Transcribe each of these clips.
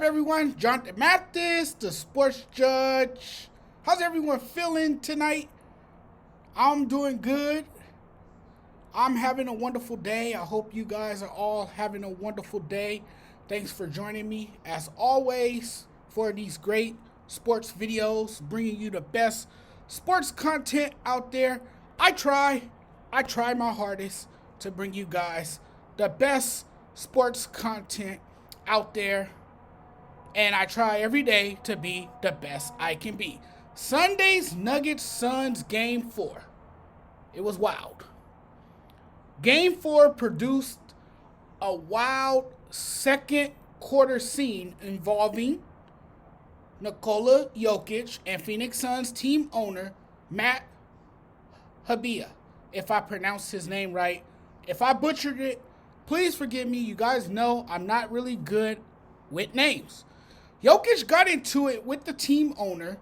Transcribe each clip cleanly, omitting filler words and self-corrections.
up, everyone? Jonathan Mathis, the sports judge. How's everyone feeling tonight? I'm doing good. I'm having a wonderful day. I hope you guys are all having a wonderful day. Thanks for joining me, as always, for these great sports videos, bringing you the best sports content out there. I try my hardest to bring you guys the best sports content out there, and I try every day to be the best I can be. Sunday's Nuggets Suns Game 4. It was wild. Game 4 produced a wild second quarter scene involving Nikola Jokic and Phoenix Suns team owner Matt Habia, if I pronounced his name right. If I butchered it, please forgive me. You guys know I'm not really good with names. Jokic got into it with the team owner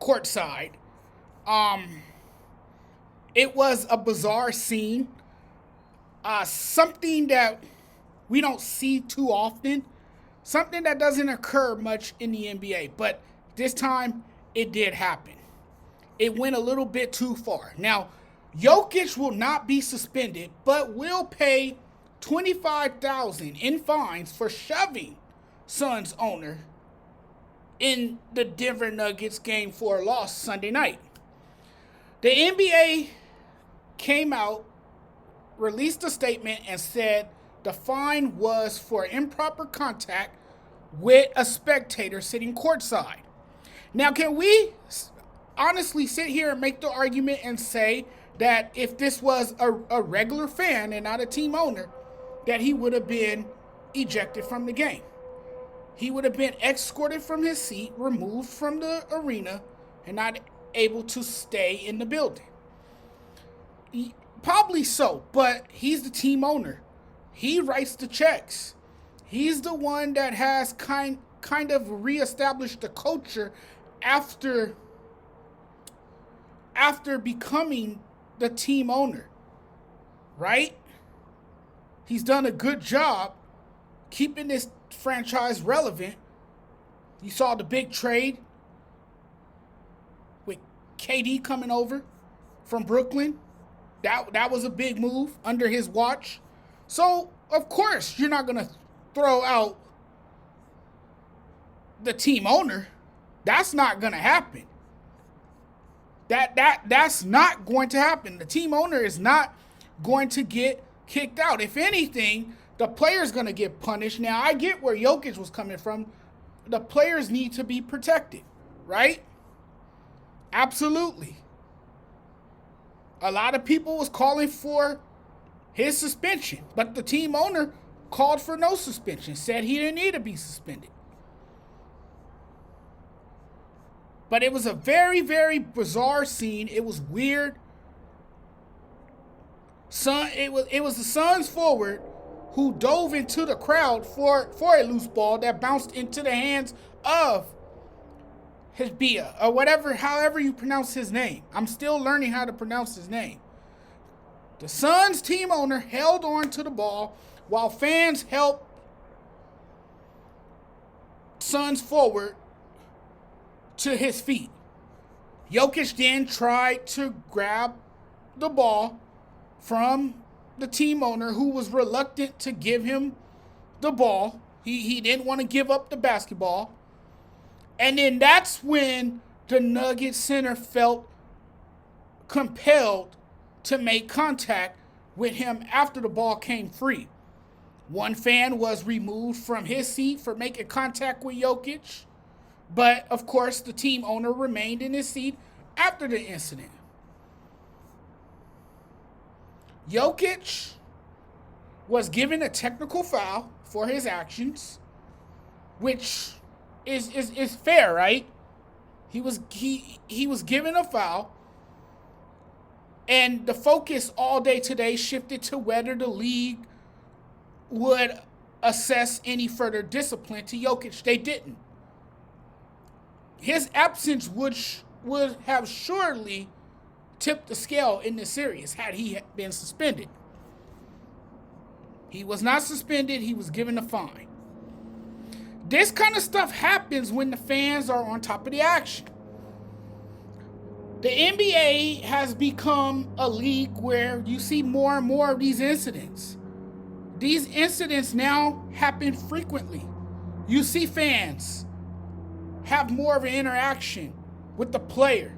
courtside. It was a bizarre scene. Something that we don't see too often. Something that doesn't occur much in the NBA. But this time, it did happen. It went a little bit too far. Now, Jokic will not be suspended, but will pay $25,000 in fines for shoving Suns owner in the Denver Nuggets Game 4 loss Sunday night. The NBA came out, released a statement, and said the fine was for improper contact with a spectator sitting courtside. Now, can we honestly sit here and make the argument and say that if this was a regular fan and not a team owner, that he would have been ejected from the game? He would have been escorted from his seat, removed from the arena, and not able to stay in the building. Probably so, but he's the team owner. He writes the checks. He's the one that has kind of reestablished the culture after becoming the team owner, right? He's done a good job keeping this franchise relevant. You saw the big trade with KD coming over from Brooklyn. That was a big move under his watch. So, of course, you're not going to throw out the team owner. That's not going to happen. That's not going to happen. The team owner is not going to get kicked out. If anything, the player's going to get punished. Now, I get where Jokic was coming from. The players need to be protected, right? Absolutely. A lot of people was calling for his suspension, but the team owner called for no suspension, said he didn't need to be suspended. But it was a very, very bizarre scene. It was weird. It was the Suns forward who dove into the crowd for a loose ball that bounced into the hands of Habia, or whatever, however you pronounce his name. I'm still learning how to pronounce his name. The Suns team owner held on to the ball while fans helped Suns forward to his feet. Jokic then tried to grab the ball from the team owner, who was reluctant to give him the ball. He didn't want to give up the basketball. And then that's when the Nuggets center felt compelled to make contact with him after the ball came free. One fan was removed from his seat for making contact with Jokic, but of course the team owner remained in his seat after the incident. Jokic was given a technical foul for his actions, which is fair, right? He was given a foul, and the focus all day today shifted to whether the league would assess any further discipline to Jokic. They didn't. His absence would have surely tipped the scale in this series had he been suspended. He was not suspended. He was given a fine. this kind of stuff happens when the fans are on top of the action. The NBA has become a league where you see more and more of these incidents. These incidents now happen frequently. You see fans have more of an interaction with the player.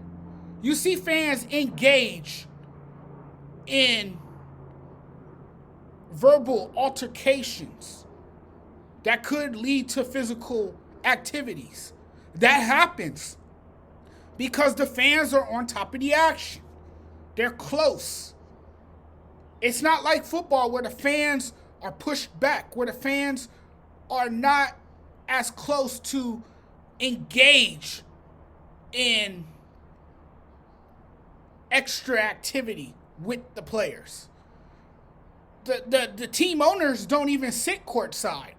You see fans engage in verbal altercations that could lead to physical activities. That happens because the fans are on top of the action. They're close. It's not like football where the fans are pushed back, where the fans are not as close to engage in extra activity with the players. The team owners don't even sit courtside.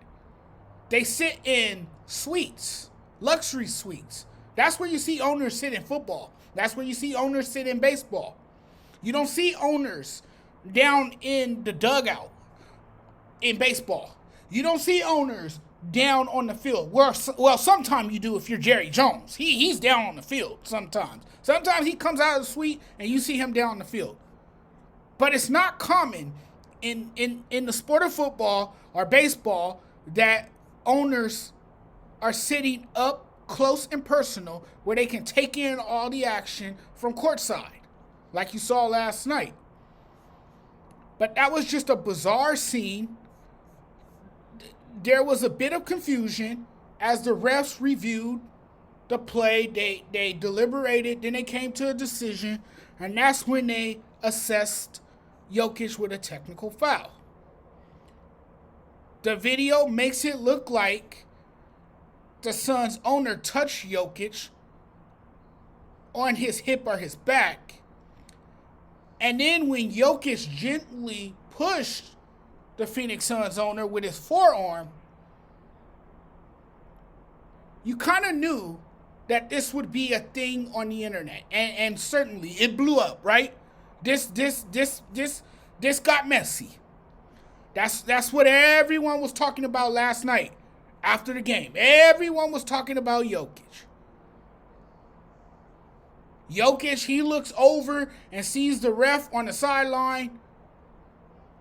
They sit in suites, luxury suites. That's where you see owners sit in football. That's where you see owners sit in baseball. You don't see owners down in the dugout in baseball. You don't see owners down on the field. Well, sometimes you do if you're Jerry Jones. He's down on the field sometimes. Sometimes he comes out of the suite and you see him down on the field. But it's not common in the sport of football or baseball that owners are sitting up close and personal where they can take in all the action from courtside, like you saw last night. But that was just a bizarre scene. There was a bit of confusion as the refs reviewed the play. They deliberated, then they came to a decision, and that's when they assessed Jokic with a technical foul. The video makes it look like the Suns owner touched Jokic on his hip or his back. And then when Jokic gently pushed the Phoenix Suns owner with his forearm, you kind of knew that this would be a thing on the internet. And certainly it blew up, right? This got messy. That's what everyone was talking about last night after the game. Everyone was talking about Jokic. Jokic, he looks over and sees the ref on the sideline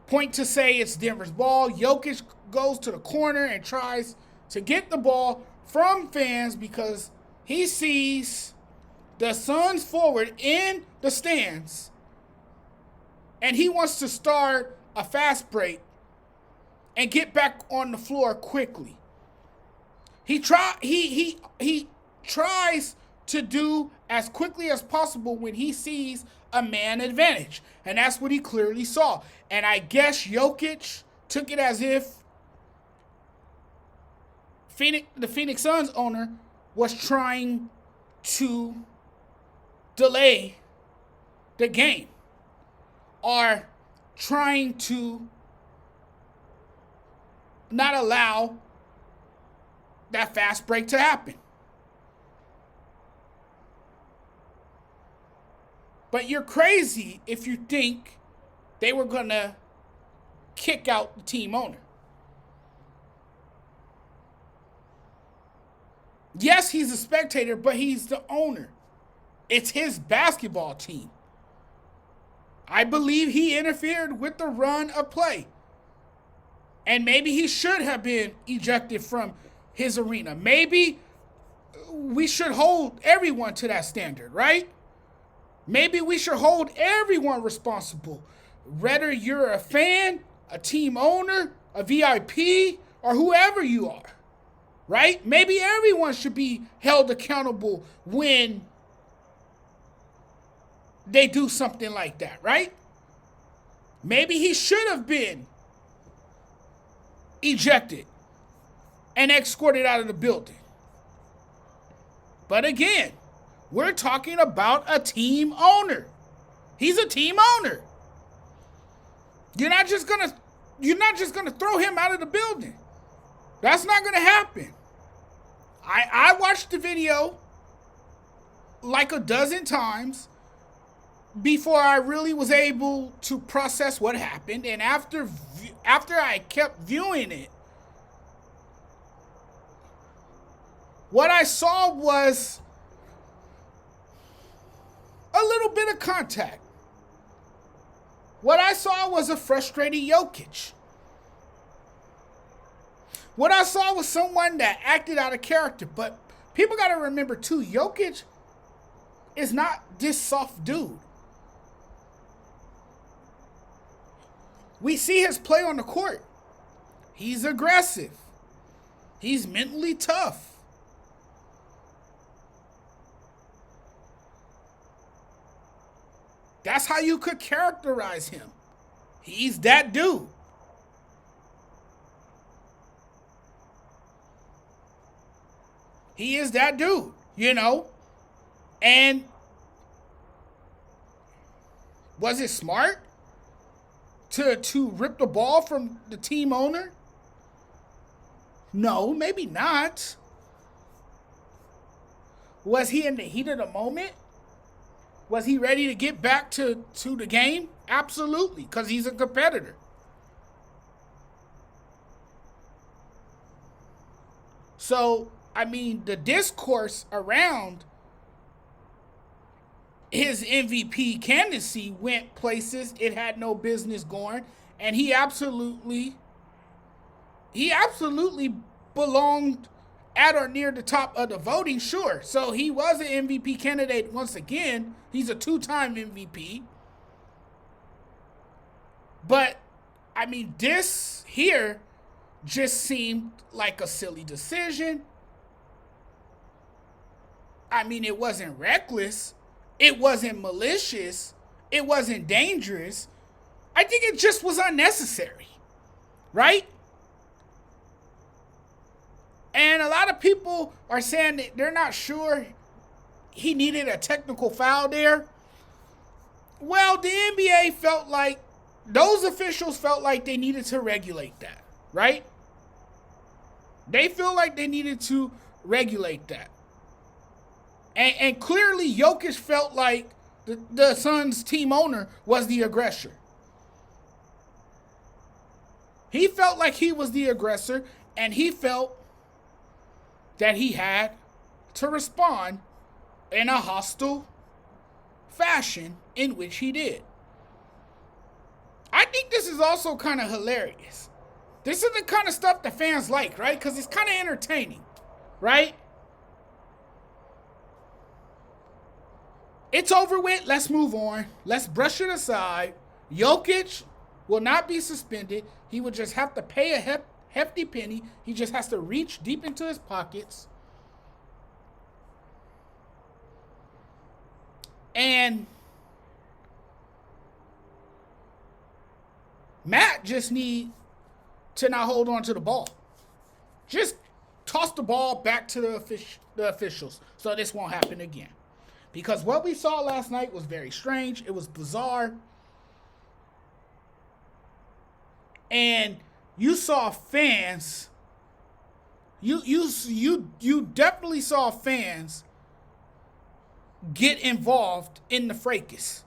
point to say it's Denver's ball. Jokic goes to the corner and tries to get the ball from fans because he sees the Suns forward in the stands and he wants to start a fast break and get back on the floor quickly. He tries to do as quickly as possible when he sees a man advantage. And that's what he clearly saw. And I guess Jokic took it as if the Phoenix Suns owner was trying to delay the game or trying to not allow that fast break to happen. But you're crazy if you think they were going to kick out the team owner. Yes, he's a spectator, but he's the owner. It's his basketball team. I believe he interfered with the run of play. And maybe he should have been ejected from his arena. Maybe we should hold everyone to that standard, right? Maybe we should hold everyone responsible, whether you're a fan, a team owner, a VIP, or whoever you are, right? Maybe everyone should be held accountable when they do something like that, right? Maybe he should have been ejected and escorted out of the building. But again, we're talking about a team owner. He's a team owner. You're not just gonna throw him out of the building. That's not gonna happen. I watched the video like a dozen times before I really was able to process what happened. And after I kept viewing it, What I saw was a little bit of contact. What I saw was a frustrated Jokic. What I saw was someone that acted out of character. But people got to remember, too, Jokic is not this soft dude. We see his play on the court. He's aggressive. He's mentally tough. That's how you could characterize him. He's that dude. He is that dude, you know? And was it smart to rip the ball from the team owner? No, maybe not. Was he in the heat of the moment? Was he ready to get back to the game? Absolutely, because he's a competitor. So, I mean, the discourse around his MVP candidacy went places it had no business going, and he absolutely belonged at or near the top of the voting, sure. So he was an MVP candidate once again. He's a 2-time MVP. But, I mean, this here just seemed like a silly decision. I mean, it wasn't reckless. It wasn't malicious. It wasn't dangerous. I think it just was unnecessary, right? And a lot of people are saying that they're not sure he needed a technical foul there. Well, the NBA felt like, those officials felt like they needed to regulate that, right? They feel like they needed to regulate that. And clearly Jokic felt like the Suns team owner was the aggressor. He felt like he was the aggressor, and he felt that he had to respond in a hostile fashion, in which he did. I think this is also kind of hilarious. This is the kind of stuff the fans like, right? Because it's kind of entertaining, right? It's over with. Let's move on. Let's brush it aside. Jokic will not be suspended. He will just have to pay a hefty penny. He just has to reach deep into his pockets. And Matt just need to not hold on to the ball. Just toss the ball back to the officials so this won't happen again. Because what we saw last night was very strange. It was bizarre. And you saw fans, you definitely saw fans get involved in the fracas.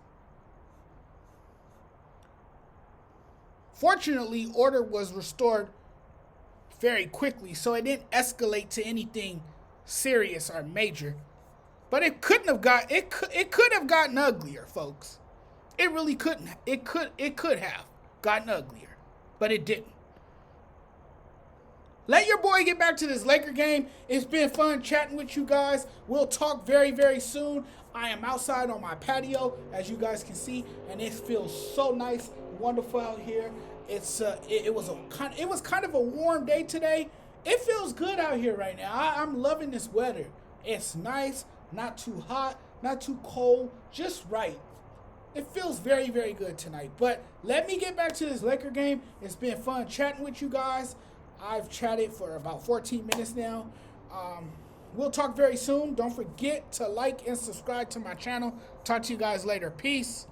Fortunately, order was restored very quickly, so it didn't escalate to anything serious or major. But it could have gotten uglier, folks. It really couldn't. It could have gotten uglier, but it didn't. Let your boy get back to this Laker game. It's been fun chatting with you guys. We'll talk very, very soon. I am outside on my patio, as you guys can see, and it feels so nice, wonderful out here. It was kind of a warm day today. It feels good out here right now. I'm loving this weather. It's nice, not too hot, not too cold, just right. It feels very, very good tonight. But let me get back to this Laker game. It's been fun chatting with you guys. I've chatted for about 14 minutes now. We'll talk very soon. Don't forget to like and subscribe to my channel. Talk to you guys later. Peace.